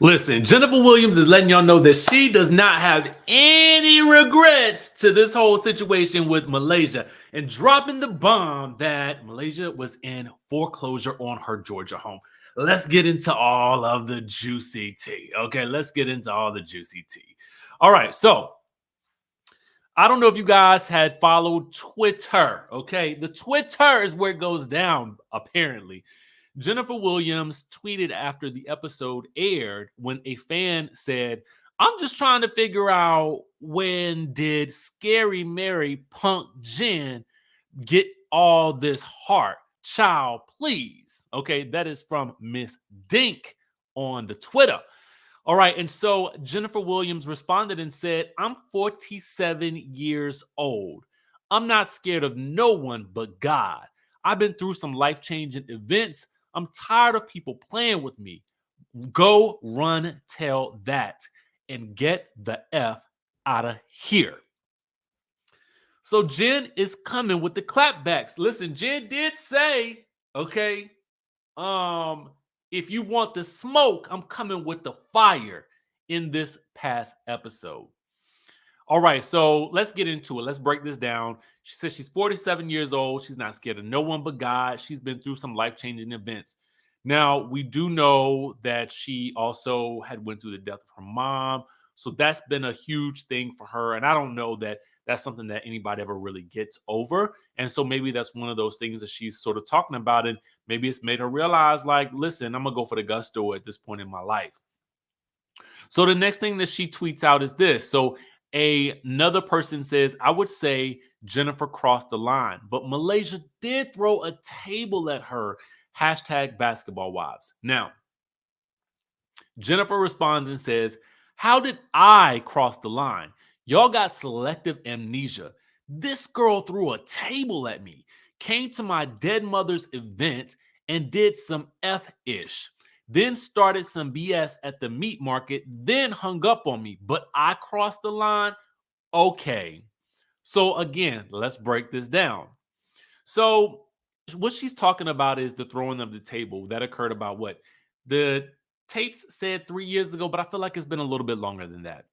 Listen, Jennifer Williams is letting y'all know that she does not have any regrets to this whole situation with Malaysia and dropping the bomb that Malaysia was in foreclosure on her Georgia home. Let's get into all of the juicy tea. Okay, let's get into all the juicy tea. All right, so I don't know if you guys had followed Twitter. Okay, the Twitter is where it goes down, apparently. Jennifer Williams tweeted after the episode aired when a fan said, "I'm just trying to figure out when did Scary Mary Punk Jen get all this heart? Child, please." Okay, that is from Miss Dink on the Twitter. All right, and so Jennifer Williams responded and said, "I'm 47 years old. I'm not scared of no one but God. I've been through some life-changing events. I'm tired of people playing with me. Go run tell that and get the F out of here." So Jen is coming with the clapbacks. Listen, Jen did say, okay, if you want the smoke, I'm coming with the fire in this past episode. All right, so let's get into it. Let's break this down. She says she's 47 years old. She's not scared of no one but God. She's been through some life-changing events. Now, we do know that she also had went through the death of her mom. So that's been a huge thing for her. And I don't know that that's something that anybody ever really gets over. And so maybe that's one of those things that she's sort of talking about. And maybe it's made her realize, like, listen, I'm going to go for the gusto at this point in my life. So the next thing that she tweets out is this. So another person says, "I would say Jennifer crossed the line, but Malaysia did throw a table at her. Hashtag basketball wives." Now, Jennifer responds and says, "How did I cross the line? Y'all got selective amnesia. This girl threw a table at me, came to my dead mother's event and did some F-ish. Then started some BS at the meat market, then hung up on me. But I crossed the line? Okay." So again, let's break this down. So what she's talking about is the throwing of the table that occurred about what? The tapes said 3 years ago, but I feel like it's been a little bit longer than that.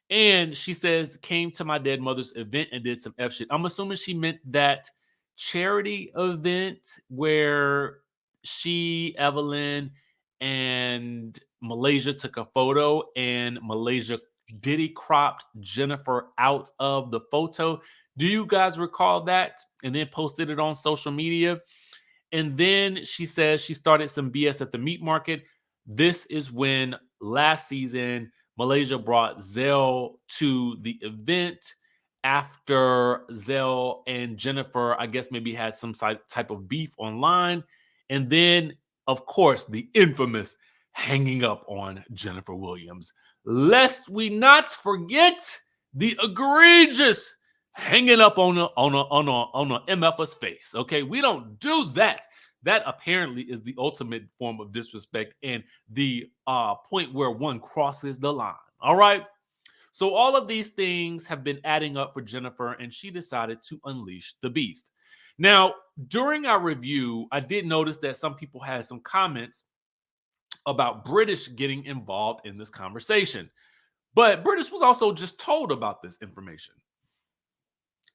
And she says, came to my dead mother's event and did some F shit. I'm assuming she meant that charity event where she, Evelyn, and Malaysia took a photo and Malaysia Diddy cropped Jennifer out of the photo. Do you guys recall that? And then posted it on social media. And then she says she started some BS at the meat market. This is when last season Malaysia brought Zell to the event after Zell and Jennifer, I guess, maybe had some type of beef online. And then, of course, the infamous hanging up on Jennifer Williams. Lest we not forget the egregious hanging up on a MF's face. Okay, we don't do that. That apparently is the ultimate form of disrespect and the point where one crosses the line. All right. So all of these things have been adding up for Jennifer, and she decided to unleash the beast. Now, during our review, I did notice that some people had some comments about British getting involved in this conversation. But British was also just told about this information.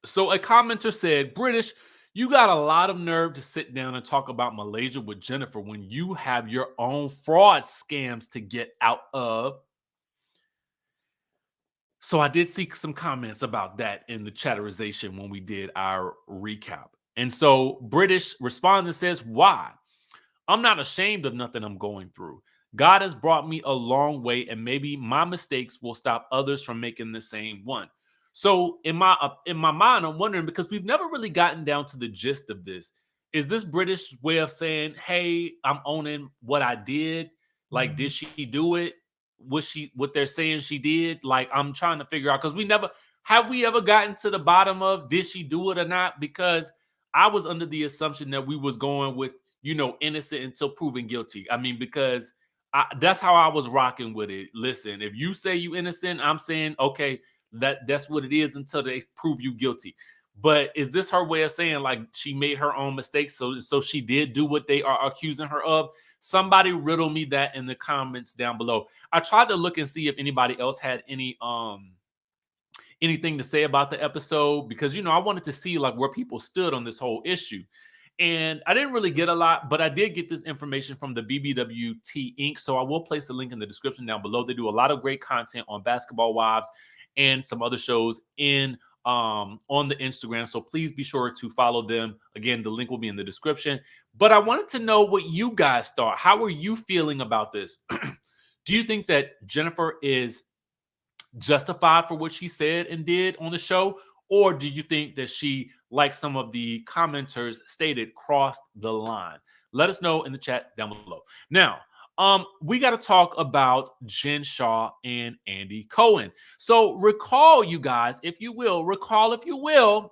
So a commenter said, "British, you got a lot of nerve to sit down and talk about Malaysia with Jennifer when you have your own fraud scams to get out of." So I did see some comments about that in the chatterization when we did our recap. And so British responds and says, "Why? I'm not ashamed of nothing I'm going through. God has brought me a long way, and maybe my mistakes will stop others from making the same one." So in my mind, I'm wondering, because we've never really gotten down to the gist of this. Is this British way of saying, "Hey, I'm owning what I did"? Like, did she do it? Was she what they're saying she did? Like, I'm trying to figure out, because we ever gotten to the bottom of did she do it or not? Because I was under the assumption that we was going with, innocent until proven guilty. I mean, because that's how I was rocking with it. Listen, if you say you innocent, I'm saying, okay, that's what it is until they prove you guilty. But is this her way of saying like she made her own mistakes? So she did do what they are accusing her of? Somebody riddle me that in the comments down below. I tried to look and see if anybody else had anything to say about the episode, because I wanted to see like where people stood on this whole issue. And I didn't really get a lot, but I did get this information from the BBWT Inc. So I will place the link in the description down below. They do a lot of great content on Basketball Wives and some other shows on the Instagram. So please be sure to follow them. Again, the link will be in the description. But I wanted to know what you guys thought. How are you feeling about this? Do you think that Jennifer is justified for what she said and did on the show? Or do you think that she, like some of the commenters stated, crossed the line? Let us know in the chat down below. Now, we got to talk about Jen Shah and Andy Cohen. So recall, you guys, if you will,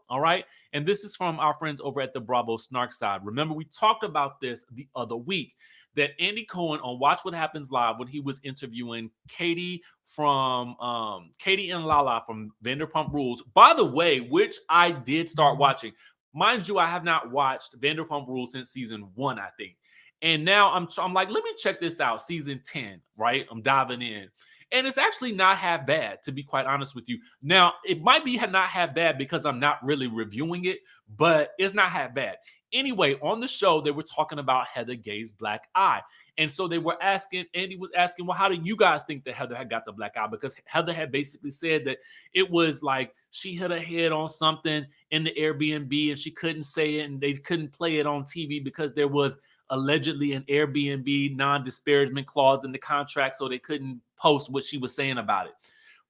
all right? And this is from our friends over at the Bravo Snark side. Remember, we talked about this the other week, that Andy Cohen on Watch What Happens Live, when he was interviewing Katie and Lala from Vanderpump Rules, by the way, which I did start watching. Mind you, I have not watched Vanderpump Rules since season 1, I think. And now I'm like, let me check this out, season 10, right? I'm diving in. And it's actually not half bad, to be quite honest with you. Now, it might be not half bad because I'm not really reviewing it, but it's not half bad. Anyway, on the show, they were talking about Heather Gay's black eye. And so Andy was asking, well, how do you guys think that Heather had got the black eye? Because Heather had basically said that it was like she hit her head on something in the Airbnb and she couldn't say it and they couldn't play it on TV because there was allegedly an Airbnb non-disparagement clause in the contract, so they couldn't post what she was saying about it.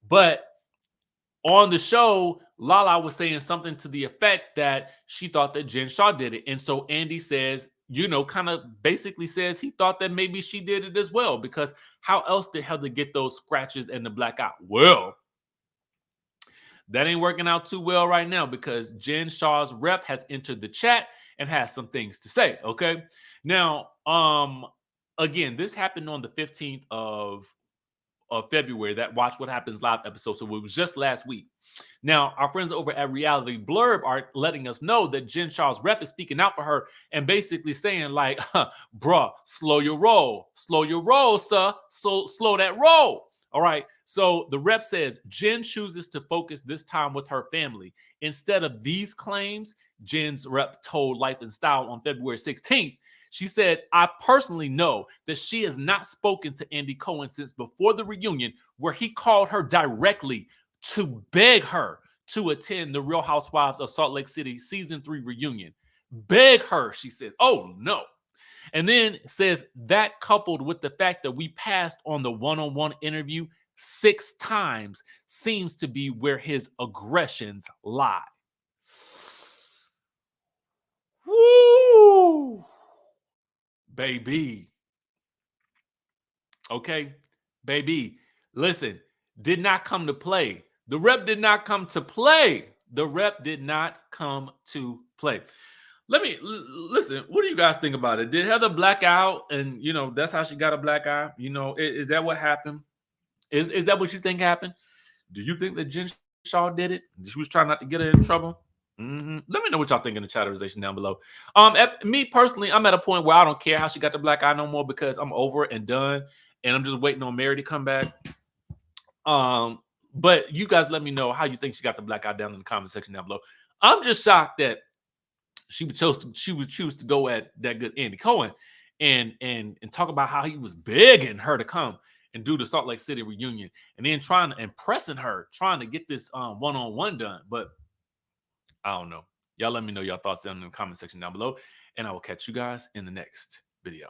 But on the show, Lala was saying something to the effect that she thought that Jen Shah did it. And so Andy says, kind of basically says he thought that maybe she did it as well, because how else did Heather get those scratches and the black eye? Well, that ain't working out too well right now, because Jen Shah's rep has entered the chat and has some things to say. Okay. Now, again, this happened on the 15th of February, that Watch What Happens Live episode. So it was just last week. Now, our friends over at Reality Blurb are letting us know that Jen Shah's rep is speaking out for her and basically saying like, bruh, slow your roll, sir. So slow that roll. All right. So the rep says Jen chooses to focus this time with her family. Instead of these claims, Jen's rep told Life and Style on February 16th, she said, I personally know that she has not spoken to Andy Cohen since before the reunion, where he called her directly to beg her to attend the Real Housewives of Salt Lake City season 3 reunion. Beg her, she says. Oh, no. And then says that, coupled with the fact that we passed on the one-on-one interview 6 times, seems to be where his aggressions lie. Woo! Baby. Okay, baby. Listen, did not come to play. The rep did not come to play. The rep did not come to play. Let me listen. What do you guys think about it? Did Heather black out and that's how she got a black eye? Is that what happened? Is that what you think happened? Do you think that Jen Shah did it? She was trying not to get her in trouble? Let me know what y'all think in the chatterization down below. Me personally, I'm at a point where I don't care how she got the black eye no more, because I'm over it and done, and I'm just waiting on Mary to come back. But you guys let me know how you think she got the black eye down in the comment section down below. I'm just shocked that she would choose to go at that good Andy Cohen and talk about how he was begging her to come and do the Salt Lake City reunion, and then trying to impressing her, trying to get this one-on-one done. But I don't know. Y'all let me know your thoughts down in the comment section down below, and I will catch you guys in the next video.